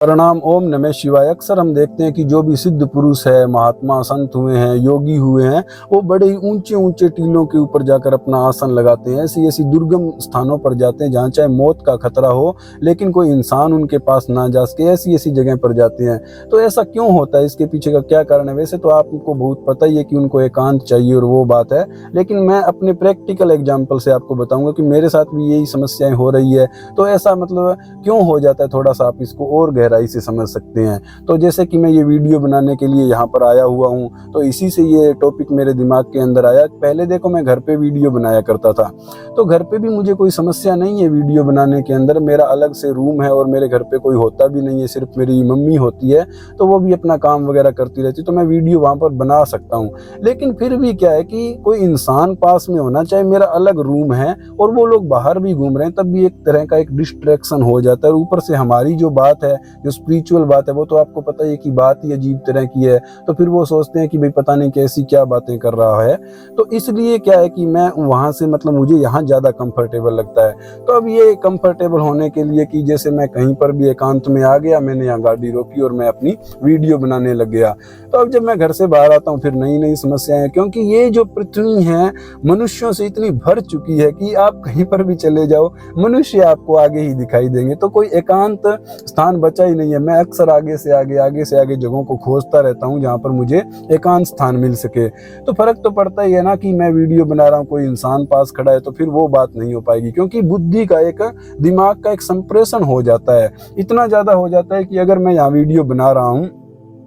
प्रणाम। ओम नमः शिवाय। अक्सर हम देखते हैं कि जो भी सिद्ध पुरुष है, महात्मा संत हुए हैं, योगी हुए हैं, वो बड़े ही ऊंचे ऊंचे टीलों के ऊपर जाकर अपना आसन लगाते हैं। ऐसी ऐसी दुर्गम स्थानों पर जाते हैं जहाँ चाहे मौत का खतरा हो लेकिन कोई इंसान उनके पास ना जा सके, ऐसी ऐसी जगह पर जाते हैं। तो ऐसा क्यों होता है, इसके पीछे का क्या कारण है? वैसे तो आपको बहुत पता ही है कि उनको एकांत चाहिए और वो बात है, लेकिन मैं अपने प्रैक्टिकल एग्जाम्पल से आपको बताऊंगा कि मेरे साथ भी यही समस्याएं हो रही है। तो ऐसा मतलब क्यों हो जाता है, थोड़ा सा आप इसको और गहराई से समझ सकते हैं। तो जैसे कि मैं ये वीडियो बनाने के लिए यहाँ पर आया हुआ हूँ, तो इसी से ये टॉपिक मेरे दिमाग के अंदर आया। पहले देखो, मैं घर पे वीडियो बनाया करता था, तो घर पे भी मुझे कोई समस्या नहीं है वीडियो बनाने के अंदर। मेरा अलग से रूम है और मेरे घर पे कोई होता भी नहीं है, सिर्फ मेरी मम्मी होती है, तो वो भी अपना काम वगैरह करती रहती, तो मैं वीडियो वहाँ पर बना सकता हूँ। लेकिन फिर भी क्या है कि कोई इंसान पास में होना चाहिए। मेरा अलग रूम है और वो लोग बाहर भी घूम रहे हैं, तब भी एक तरह का एक डिस्ट्रैक्शन हो जाता है। ऊपर से हमारी जो बात है, जो स्पिरिचुअल बात है, वो तो आपको पता ही है कि बात ही अजीब तरह की है। तो फिर वो सोचते हैं कि भाई पता नहीं कैसी क्या बातें कर रहा है। तो इसलिए क्या है कि मैं वहाँ से मतलब मुझे यहाँ ज़्यादा कंफर्टेबल लगता है। तो अब ये कंफर्टेबल होने के लिए कि जैसे मैं कहीं पर भी एकांत में आ गया, मैंने यहाँ गाड़ी रोकी और मैं अपनी वीडियो बनाने लग गया। तो अब जब मैं घर से बाहर आता हूँ, फिर नई नई समस्याएं, क्योंकि ये जो पृथ्वी है मनुष्यों से इतनी भर चुकी है कि आप कहीं पर भी चले जाओ, मनुष्य आपको आगे ही दिखाई देंगे। तो कोई एकांत स्थान बचा ही नहीं है। मैं अक्सर आगे से आगे जगहों को खोजता रहता हूँ जहाँ पर मुझे एकांत स्थान मिल सके। तो फर्क तो पड़ता ही है ना कि मैं वीडियो बना रहा हूँ, कोई इंसान पास खड़ा है, तो फिर वो बात नहीं हो पाएगी, क्योंकि बुद्धि का एक, दिमाग का एक संप्रेषण हो जाता है। इतना ज्यादा हो जाता है कि अगर मैं यहाँ वीडियो बना रहा हूँ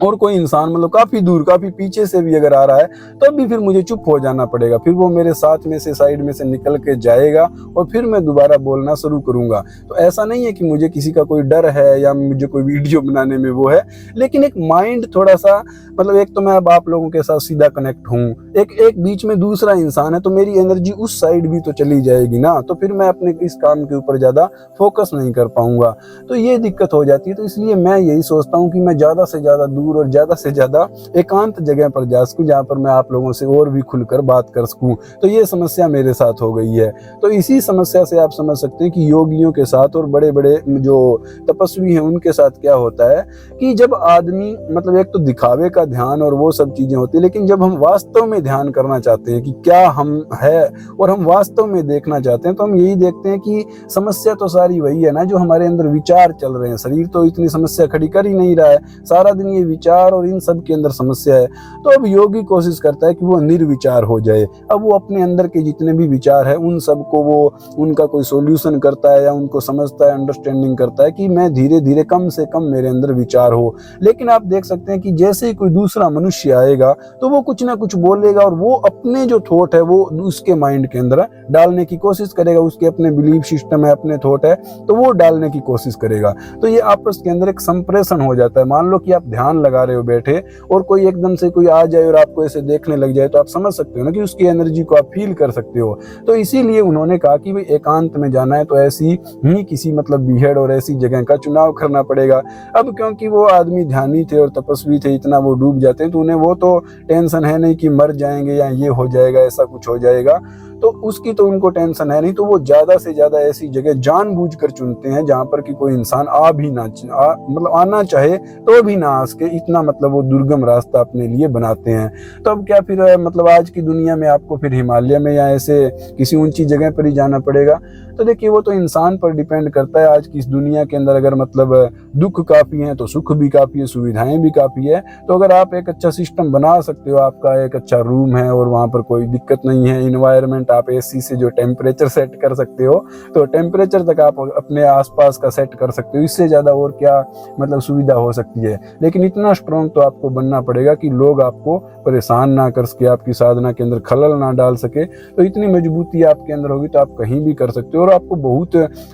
और कोई इंसान मतलब काफी दूर, काफी पीछे से भी अगर आ रहा है, तो भी फिर मुझे चुप हो जाना पड़ेगा। फिर वो मेरे साथ में से, साइड में से निकल के जाएगा और फिर मैं दोबारा बोलना शुरू करूंगा। तो ऐसा नहीं है कि मुझे किसी का कोई डर है या मुझे कोई वीडियो बनाने में वो है, लेकिन एक माइंड थोड़ा सा मतलब, एक तो मैं अब आप लोगों के साथ सीधा कनेक्ट हूँ, एक बीच में दूसरा इंसान है, तो मेरी एनर्जी उस साइड भी तो चली जाएगी ना। तो फिर मैं अपने इस काम के ऊपर ज्यादा फोकस नहीं कर पाऊंगा, तो ये दिक्कत हो जाती है। तो इसलिए मैं यही सोचता हूँ कि मैं ज्यादा से ज्यादा दूर और ज्यादा से ज्यादा एकांत जगह पर जा सकूं, जहां पर मैं आप लोगों से और भी खुलकर बात कर सकूं। तो ये समस्या मेरे साथ हो गई है। तो इसी समस्या से आप समझ सकते हैं कि योगियों के साथ और बड़े बड़े जो तपस्वी हैं उनके साथ क्या होता है कि जब आदमी मतलब, एक तो दिखावे का ध्यान और वो सब चीजें होती है, लेकिन जब हम वास्तव में ध्यान करना चाहते हैं कि क्या हम है और हम वास्तव में देखना चाहते हैं, तो हम यही देखते हैं कि समस्या तो सारी वही है ना, जो हमारे अंदर विचार चल रहे हैं। शरीर तो इतनी समस्या खड़ी कर ही नहीं रहा है, सारा दिन ये विचार और इन सब के अंदर समस्या है। तो अब योगी कोशिश करता है कि वो निर्विचार हो जाए। अब वो अपने अंदर के जितने भी विचार है उन सब को वो उनका कोई सॉल्यूशन करता है या उनको समझता है, अंडरस्टैंडिंग करता है कि मैं धीरे धीरे कम से कम मेरे अंदर विचार हो। लेकिन आप देख सकते हैं कि जैसे ही कोई दूसरा मनुष्य आएगा तो वो कुछ ना कुछ बोलेगा और वो अपने जो थॉट है वो उसके माइंड के अंदर डालने की कोशिश करेगा। उसके अपने बिलीफ सिस्टम है, अपने थॉट है, तो वो डालने की कोशिश करेगा। तो ये आपस के अंदर एक संप्रेषण हो जाता है। मान लो कि आप ध्यान लगा रहे हो बैठे और कोई एकदम से कोई आ जाए और आपको ऐसे देखने लग जाए, तो आप समझ सकते हो ना कि उसकी एनर्जी को आप फील कर सकते हो। तो इसीलिए उन्होंने कहा कि भाई एकांत में जाना है तो ऐसी ही किसी मतलब बीहड़ और ऐसी जगह का चुनाव करना पड़ेगा। अब क्योंकि वो आदमी ध्यानी थे और तपस्वी थे, इतना वो डूब जाते हैं, तो उन्हें वो तो टेंशन है नहीं कि मर जाएंगे या ये हो जाएगा, ऐसा कुछ हो जाएगा, तो उसकी तो उनको टेंशन है नहीं। तो वो ज्यादा से ज्यादा ऐसी जगह जानबूझकर चुनते हैं जहां पर कि कोई इंसान आ भी ना मतलब आना चाहे तो भी ना आ सके, इतना मतलब वो दुर्गम रास्ता अपने लिए बनाते हैं। तो अब क्या फिर मतलब आज की दुनिया में आपको फिर हिमालय में या ऐसे किसी ऊंची जगह पर ही जाना पड़ेगा? तो देखिए, वो तो इंसान पर डिपेंड करता है। आज की इस दुनिया के अंदर अगर मतलब दुख काफी है तो सुख भी काफी है, सुविधाएं भी काफी है। तो अगर आप एक अच्छा सिस्टम बना सकते हो, आपका एक अच्छा रूम है और वहां पर कोई दिक्कत नहीं है, इन्वायरमेंट आप एसी से जो टेम्परेचर सेट कर सकते हो, तो टेम्परेचर तक आप अपने आसपास का सेट कर सकते हो। इससे ज्यादा और क्या मतलब सुविधा हो सकती है? लेकिन इतना स्ट्रॉन्ग तो आपको बनना पड़ेगा कि लोग आपको परेशान ना कर सके, आपकी साधना के अंदर खलल ना डाल सके। तो इतनी मजबूती आपके अंदर होगी तो आप कहीं भी कर सकते हो। और आपको बहुत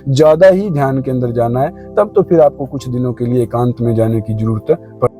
ज्यादा ही ध्यान के अंदर जाना है, तब तो फिर आपको कुछ दिनों के लिए एकांत में जाने की जरूरत